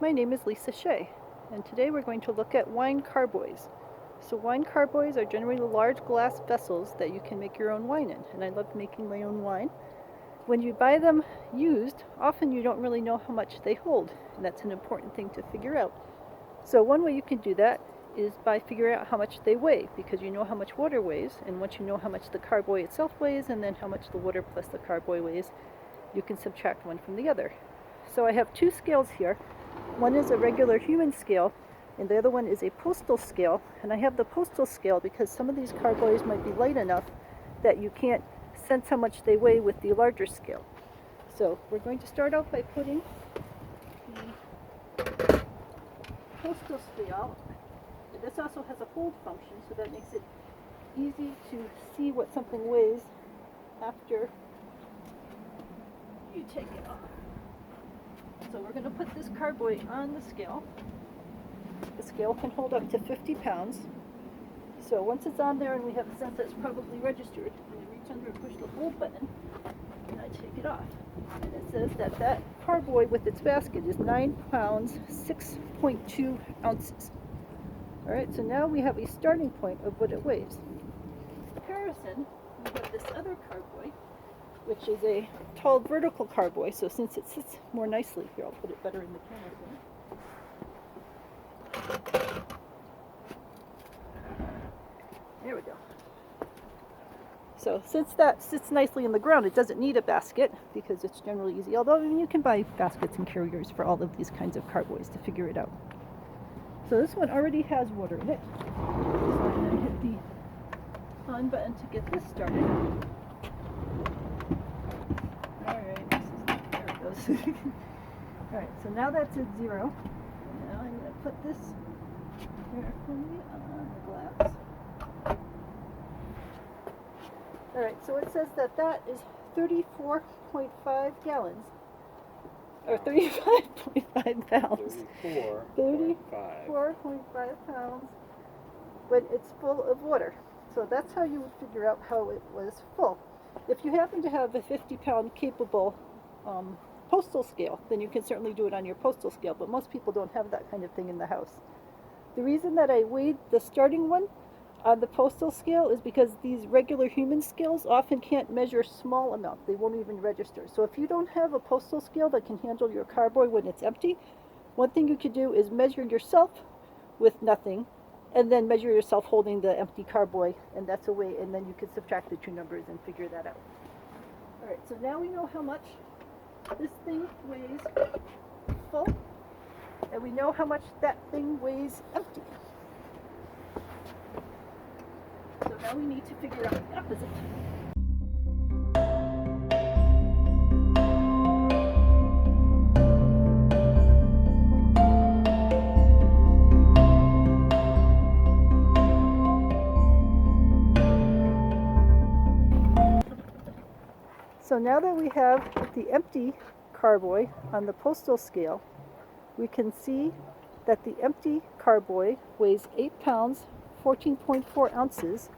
my name is Lisa Shea, and today we're going to look at wine carboys. So wine carboys are generally large glass vessels that you can make your own wine in, and I love making my own wine. When you buy them used, often you don't really know how much they hold, and that's an important thing to figure out. So one way you can do that is by figuring out how much they weigh, because you know how much water weighs, and once you know how much the carboy itself weighs, and then how much the water plus the carboy weighs, you can subtract one from the other. So I have two scales here. One is a regular human scale, and the other one is a postal scale. And I have the postal scale because some of these carboys might be light enough that you can't sense how much they weigh with the larger scale. So we're going to start out by putting the postal scale. This also has a hold function, so that makes it easy to see what something weighs after you take it off. So we're going to put this carboy on the scale. The scale can hold up to 50 pounds. So once it's on there and we have a sense that it's probably registered, I'm going to reach under and push the hold button, and I take it off. And it says that that carboy with its basket is 9 pounds, 6.2 ounces. Alright, so now we have a starting point of what it weighs. In comparison, we have this other carboy, which is a tall vertical carboy, so since it sits more nicely, here I'll put it better in the camera. There we go. So since that sits nicely in the ground, it doesn't need a basket because it's generally easy, although you can buy baskets and carriers for all of these kinds of carboys to figure it out. So this one already has water in it, so I'm going to hit the on button to get this started. Alright, so now that's at 0. Now I'm going to put this carefully on the glass. Alright, so it says that that is 34.5 gallons. Or 35.5 pounds. 34.5 pounds when it's full of water. So that's how you would figure out how it was full. If you happen to have a 50-pound capable postal scale, then you can certainly do it on your postal scale, but most people don't have that kind of thing in the house. The reason that I weighed the starting one on the postal scale is because these regular human scales often can't measure small amounts. They won't even register. So if you don't have a postal scale that can handle your carboy when it's empty, one thing you could do is measure yourself with nothing, and then measure yourself holding the empty carboy, and that's a way, and then you can subtract the two numbers and figure that out. Alright, so now we know how much this thing weighs full, and we know how much that thing weighs empty. So now we need to figure out the opposite. So now that we have the empty carboy on the postal scale, we can see that the empty carboy weighs 8 pounds, 14.4 ounces,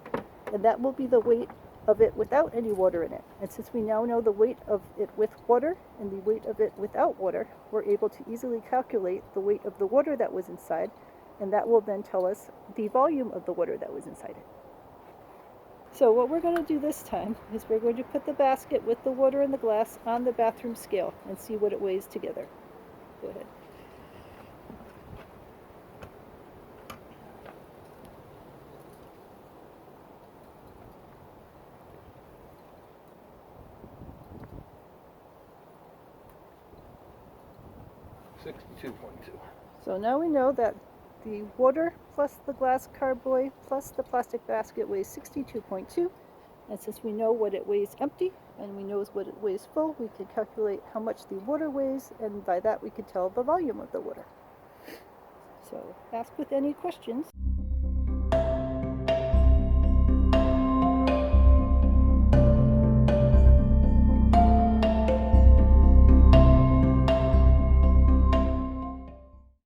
and that will be the weight of it without any water in it. And since we now know the weight of it with water and the weight of it without water, we're able to easily calculate the weight of the water that was inside, and that will then tell us the volume of the water that was inside it. So what we're going to do this time is we're going to put the basket with the water and the glass on the bathroom scale and see what it weighs together. Go ahead. So now we know that the water plus the glass carboy plus the plastic basket weighs 62.2, and since we know what it weighs empty and we know what it weighs full, we can calculate how much the water weighs, and by that we can tell the volume of the water. So ask with any questions.